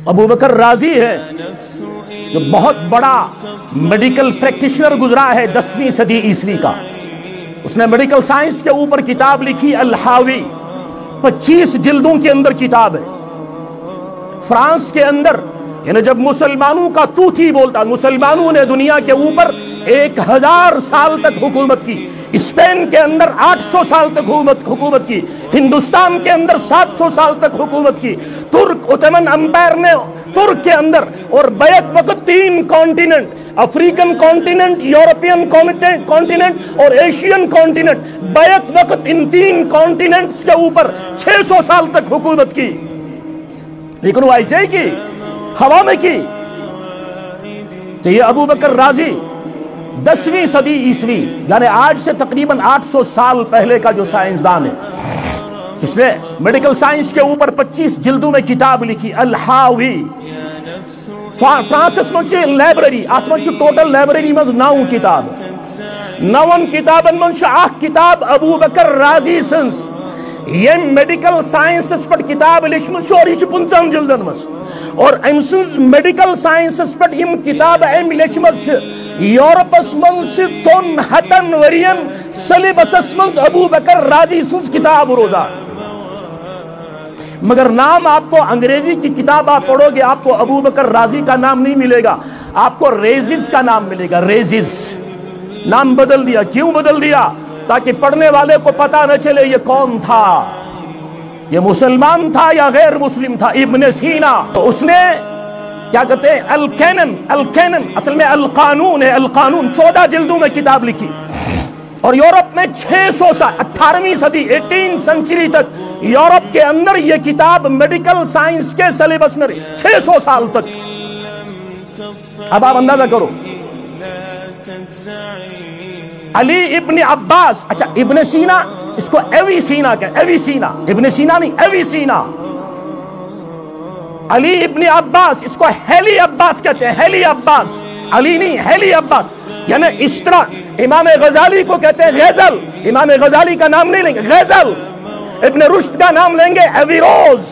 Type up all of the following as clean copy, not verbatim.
ابو بکر رازی ہے جو بہت بڑا میڈیکل پریکٹیشنر گزرا ہے 10ویں صدی عیسوی کا. اس نے میڈیکل سائنس کے اوپر کتاب لکھی الحاوی، 25 جلدوں کے اندر کتاب ہے. فرانس کے اندر یعنی جب مسلمانوں کا توتی بولتا، مسلمانوں نے دنیا کے اوپر 1000 سال تک حکومت کی. اسپین کے اندر 800 سال تک حکومت کی. ہندوستان کے اندر 700 سال تک حکومت کی. ترک اوٹمن امپائر نے ترک کے اندر اور بیک وقت 3 continent, African continent, European continent اور ایشین کانٹیننٹ، بیک وقت ان 3 کانٹیننٹس کے اوپر 600 سال تک حکومت کی. لیکن وہ ایسے ہی کی، ہوا میں کی. تو یہ ابو بکر رازی 10ویں صدی عیسوی یعنی آج سے تقریباً 800 سال پہلے کا جو سائنسدان ہے، اس نے میڈیکل سائنس کے اوپر 25 جلدوں میں کتاب لکھی الحاوی. فرانسس منچ لائبریری ات من ٹوٹل لائبریری مز 9 کتاب، 9 کتابن من اخ کتاب ابو بکر رازی سنز یم میڈیکل سائنسس پر کتاب لچمت اور یہ 15 جلدن مز. اور ام سنز میڈیکل سائنسس پر یم کتاب ام لچمت یورپس من 300 ورین سلیبسس من ابو بکر رازی سنز کتاب روزہ. مگر نام آپ کو انگریزی کی کتاب آپ پڑھو گے آپ کو ابو بکر رازی کا نام نہیں ملے گا، آپ کو ریزز کا نام ملے گا. ریزز نام بدل دیا. کیوں بدل دیا؟ تاکہ پڑھنے والے کو پتا نہ چلے یہ کون تھا، یہ مسلمان تھا یا غیر مسلم تھا. ابن سینا تو اس نے کیا کہتے ہیں الکینن اصل میں القانون ہے. القانون 14 جلدوں میں کتاب لکھی. اور یورپ میں 600 سال 18ویں صدی 18 سنچری تک یورپ کے اندر یہ کتاب میڈیکل سائنس کے سلیبس میں 600 سال تک. اب آپ اندازہ کرو علی ابن عباس، اچھا ابن سینا اس کو ایوی سینا کہتے، ایوی سینا، ابن سینا نہیں ایوی سینا. علی ابن عباس اس کو ہیلی عباس کہتے ہیں، ہیلی عباس، علی نہیں ہیلی عباس. یعنی اس طرح امام غزالی کو کہتے ہیں غزل، امام غزالی کا نام نہیں لیں گے غزل. ابن رشد کا نام لیں گے ایویروز،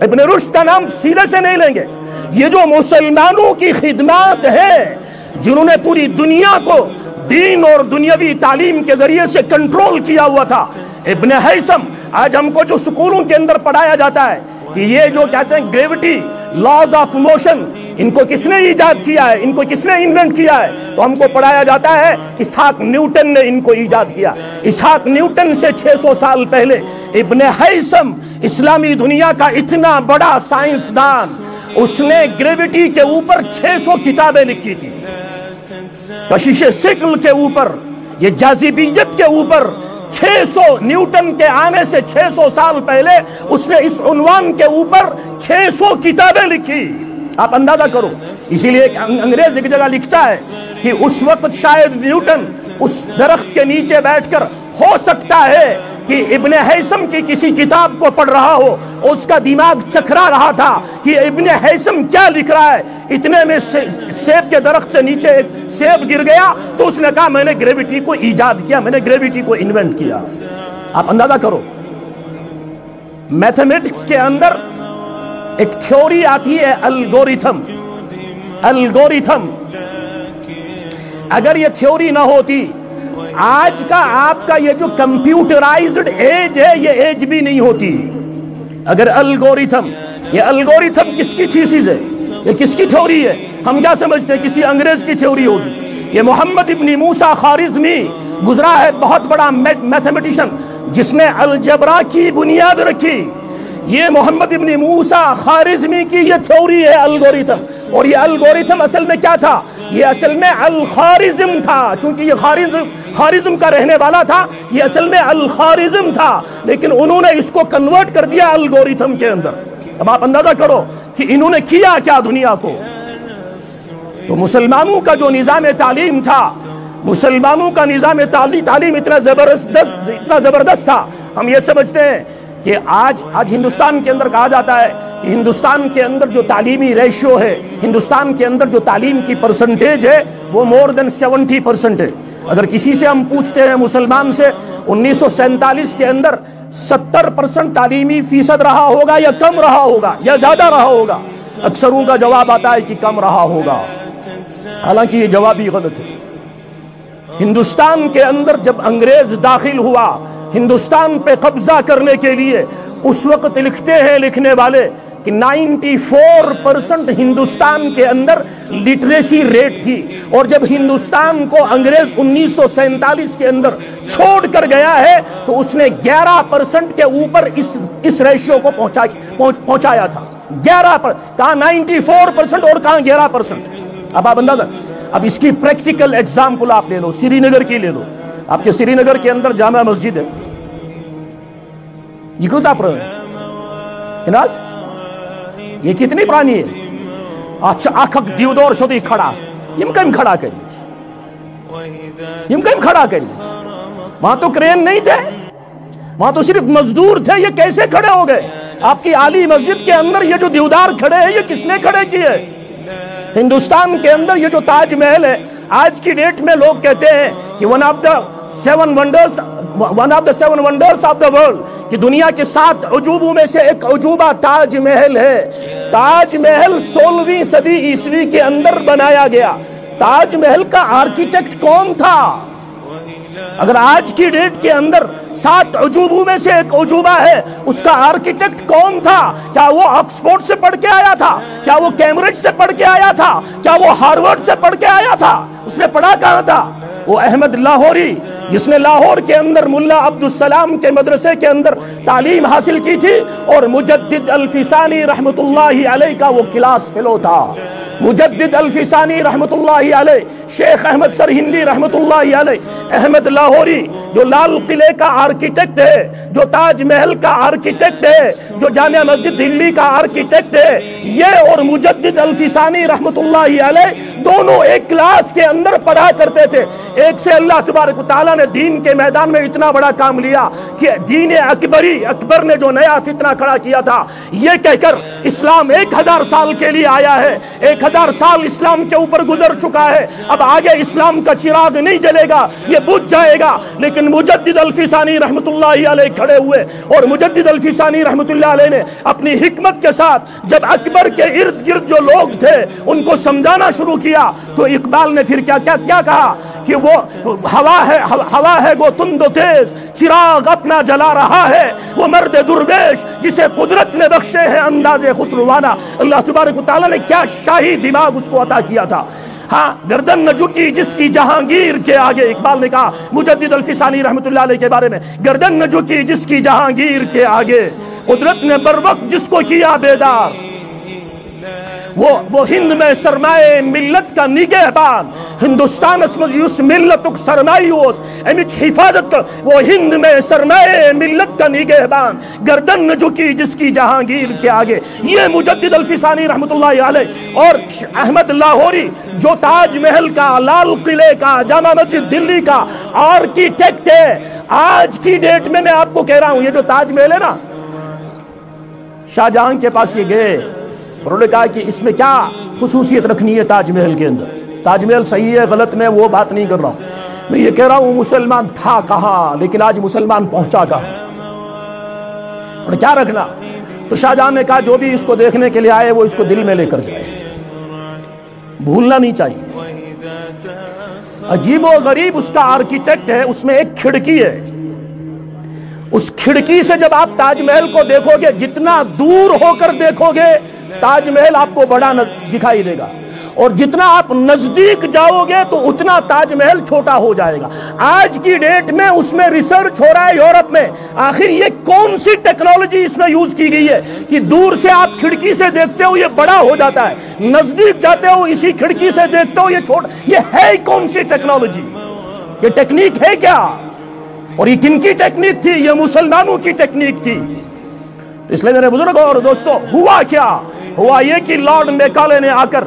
ابن رشد کا نام سیدھے سے نہیں لیں گے. یہ جو مسلمانوں کی خدمات ہے جنہوں نے پوری دنیا کو دین اور دنیاوی تعلیم کے ذریعے سے کنٹرول کیا ہوا تھا. ابن ہیثم آج ہم کو جو سکولوں کے اندر پڑھایا جاتا ہے کہ یہ جو کہتے ہیں گریوٹی، لاز آف موشن، ان کو کس نے ایجاد کیا ہے، ان کو کس نے انوینٹ کیا ہے، تو ہم کو پڑھایا جاتا ہے اسحاق نیوٹن نے ان کو ایجاد کیا. اسحاق نیوٹن سے 600 سال پہلے ابن ہیثم اسلامی دنیا کا اتنا بڑا سائنسدان، اس نے گریوٹی کے اوپر 600 کتابیں لکھی تھی. کشش ثقل کے اوپر، یہ جاذبیت کے اوپر 600 نیوٹن کے آنے سے 600 سال پہلے اس نے اس عنوان کے اوپر 600 کتابیں لکھی. آپ اندازہ کرو. اسی لیے ایک انگریز ایک جگہ لکھتا ہے کہ اس وقت شاید نیوٹن اس درخت کے نیچے بیٹھ کر ہو سکتا ہے کہ ابن ہیثم کی کسی کتاب کو پڑھ رہا ہو، اس کا دماغ چکرا رہا تھا کہ ابن ہیثم کیا لکھ رہا ہے. اتنے میں سیب کے درخت سے نیچے ایک سیب گر گیا تو اس نے کہا میں نے گریوٹی کو ایجاد کیا، میں نے گریوٹی کو انوینٹ کیا. آپ اندازہ کرو. میتھمیٹکس کے اندر ایک تھیوری آتی ہے الگوریتھم. الگوریتھم اگر یہ تھیوری نہ ہوتی آج کا آپ کا یہ جو کمپیوٹرائزڈ ایج ہے یہ ایج بھی نہیں ہوتی. اگر الگوریتھم، یہ الگوریتھم کس کی تھیسس ہے، یہ کس کی تھیوری ہے؟ ہم کیا سمجھتے ہیں کسی انگریز کی تھیوری ہوگی. یہ محمد ابن موسیٰ خوارزمی گزرا ہے، بہت بڑا میتھمیٹیشن جس نے الجبرا کی بنیاد رکھی. یہ محمد ابن موسیٰ خوارزمی کی یہ تھیوری ہے الگوریتھم. اور یہ الگوریتھم اصل میں کیا تھا؟ یہ اصل میں الخوارزم تھا. چونکہ یہ خوارزم کا رہنے والا تھا، یہ اصل میں الخوارزم تھا، لیکن انہوں نے اس کو کنورٹ کر دیا الگوریتھم کے اندر. اب آپ اندازہ کرو کہ انہوں نے کیا کیا دنیا کو. تو مسلمانوں کا جو نظام تعلیم تھا، مسلمانوں کا نظام تعلیم اتنا زبردست تھا. ہم یہ سمجھتے ہیں کہ آج ہندوستان کے اندر کہا جاتا ہے کہ ہندوستان کے اندر جو تعلیمی ریشیو ہے، ہندوستان کے اندر جو تعلیم کی پرسنٹیج ہے وہ مور دین 70% ہے. اگر کسی سے ہم پوچھتے ہیں مسلمان سے 1947 کے اندر 70% تعلیمی فیصد رہا ہوگا یا کم رہا ہوگا یا زیادہ رہا ہوگا، اکثروں کا جواب آتا ہے کہ کم رہا ہوگا، حالانکہ یہ جواب ہی غلط ہے۔ ہندوستان کے اندر جب انگریز داخل ہوا ہندوستان پہ قبضہ کرنے کے لیے، اس وقت لکھتے ہیں لکھنے والے کہ 94% ہندوستان کے اندر لٹریسی ریٹ تھی، اور جب ہندوستان کو انگریز 1947 کے اندر چھوڑ کر گیا ہے تو اس نے 11% کے اوپر اس ریشیو کو پہنچایا تھا۔ 11%، کہاں 94% اور کہاں 11%۔ اب آپ اندازہ، اب اس کی پریکٹیکل ایگزامپل آپ لے لو، سری نگر کی لے لو۔ آپ کے سری نگر کے اندر جامع مسجد ہے، یہ کیوں آپ رہے یہ کتنی پرانی ہے؟ اچھا اکھک دیودور شدی کھڑا، یم کم کھڑا کری، وہاں تو کرین نہیں تھے، وہاں تو صرف مزدور تھے، یہ کیسے کھڑے ہو گئے؟ آپ کی عالی مسجد کے اندر یہ جو دیودار کھڑے ہیں یہ کس نے کھڑے کیے؟ ہندوستان کے اندر یہ جو تاج محل ہے، آج کی ڈیٹ میں لوگ کہتے ہیں کہ one of the seven wonders of the world, کہ دنیا کے 7 عجوبوں میں سے ایک عجوبہ تاج محل ہے۔ تاج محل 16ویں صدی عیسوی کے اندر بنایا گیا۔ تاج محل کا آرکیٹیکٹ کون تھا؟ اگر آج کی ڈیٹ کے اندر 7 عجوبوں میں سے ایک عجوبہ ہے، اس کا آرکیٹیکٹ کون تھا؟ کیا وہ آکسفورڈ سے پڑھ کے آیا تھا؟ کیا وہ کیمبرج سے پڑھ کے آیا تھا؟ کیا وہ ہارورڈ سے پڑھ کے آیا تھا؟ اس نے پڑھا کہاں تھا؟ وہ احمد لاہوری، جس نے لاہور کے اندر ملا عبدالسلام کے مدرسے کے اندر تعلیم حاصل کی تھی، اور مجدد الفسانی رحمت اللہ علیہ کا وہ کلاس فیلو تھا۔ مجدد الفسانی رحمت اللہ علیہ، شیخ احمد سرہندی رحمت اللہ علیہ، احمد لاہوری جو لال قلعے کا آرکیٹیکٹ ہے، جو تاج محل کا آرکیٹیکٹ ہے، جو جامع مسجد دلی کا آرکیٹیکٹ ہے، یہ اور مجدد الفسانی رحمت اللہ علیہ دونوں ایک کلاس کے اندر پڑھا کرتے تھے۔ ایک سے اللہ تبارک و تعالیٰ نے دین کے میدان میں اتنا بڑا کام لیا کہ دین اکبر نے جو نیا فتنہ کھڑا کیا تھا، یہ کہہ کر اسلام 1000 سال کے لیے آیا ہے، 1000 سال اسلام کے اوپر گزر چکا ہے، اب آگے اسلام کا چراغ نہیں جلے گا، یہ بجھ جائے گا۔ لیکن مجدد الفسانی رحمت اللہ علیہ کھڑے ہوئے، اور مجدد الفسانی رحمت اللہ علیہ نے اپنی حکمت کے ساتھ جب اکبر کے ارد گرد جو لوگ تھے ان کو سمجھانا شروع کیا، تو اقبال نے پھر کیا کہا کہ وہ ہوا ہے وہ تند و تیز، چراغ اپنا جلا رہا ہے، وہ مرد درویش جسے قدرت نے بخشے ہیں انداز خسروانہ۔ اللہ تبارک و تعالیٰ نے کیا شاہی دماغ اس کو عطا کیا تھا۔ ہاں، گردن نہ جھکی جس کی جہانگیر کے آگے، اقبال نے کہا مجدد الفسانی رحمت اللہ علیہ کے بارے میں، گردن نہ جھکی جس کی جہانگیر کے آگے، قدرت نے بر وقت جس کو کیا بیدار، وہ ہند میں سرمائے ملت کا نگہبان، ہندوستان اس ملتک سرمایوس امچ حفاظت، وہ ہند میں سرمائے ملت کا نگہبان، گردن نہ جھکی جس کی جہانگیر کے آگے۔ یہ مجدد الفسانی رحمت اللہ علیہ اور احمد لاہوری جو تاج محل کا، لال قلعے کا، جامع مسجد دلی کا آرکیٹیکٹ ہے، آج کی ڈیٹ میں آپ کو کہہ رہا ہوں، یہ جو تاج محل ہے نا، شاہ جہاں کے پاس یہ گئے، انہوں نے کہا کہ اس میں کیا خصوصیت رکھنی ہے تاج محل کے اندر؟ تاج محل صحیح ہے غلط میں وہ بات نہیں کر رہا ہوں، میں یہ کہہ رہا ہوں مسلمان تھا کہاں، لیکن آج مسلمان پہنچا کہاں، اور کیا رکھنا؟ تو شاہ جہاں نے کہا جو بھی اس کو دیکھنے کے لیے آئے وہ اس کو دل میں لے کر جائے، بھولنا نہیں چاہیے۔ عجیب و غریب اس کا آرکیٹیکٹ ہے، اس میں ایک کھڑکی ہے، اس کھڑکی سے جب آپ تاج محل کو دیکھو گے، جتنا دور ہو کر دیکھو گے تاج محل آپ کو بڑا دکھائی دے گا، اور جتنا آپ نزدیک جاؤ گے تو اتنا تاج محل چھوٹا ہو جائے گا۔ آج کی ڈیٹ میں اس میں ریسرچ ہو رہا ہے یورپ میں، آخر یہ کون سی ٹیکنالوجی اس میں یوز کی گئی ہے کہ دور سے آپ کھڑکی سے دیکھتے ہو یہ بڑا ہو جاتا ہے، نزدیک جاتے ہو اسی کھڑکی سے دیکھتے ہو یہ چھوٹا، یہ ہے کون سی ٹیکنالوجی؟ یہ ٹیکنیک ہے کیا؟ اور یہ کن کی ٹیکنیک تھی؟ یہ مسلمانوں کی ٹیکنیک تھی۔ اس لیے میرے بزرگوں اور دوستوں، ہوا کیا؟ ہوا یہ کہ لارڈ میکالے نے آ کر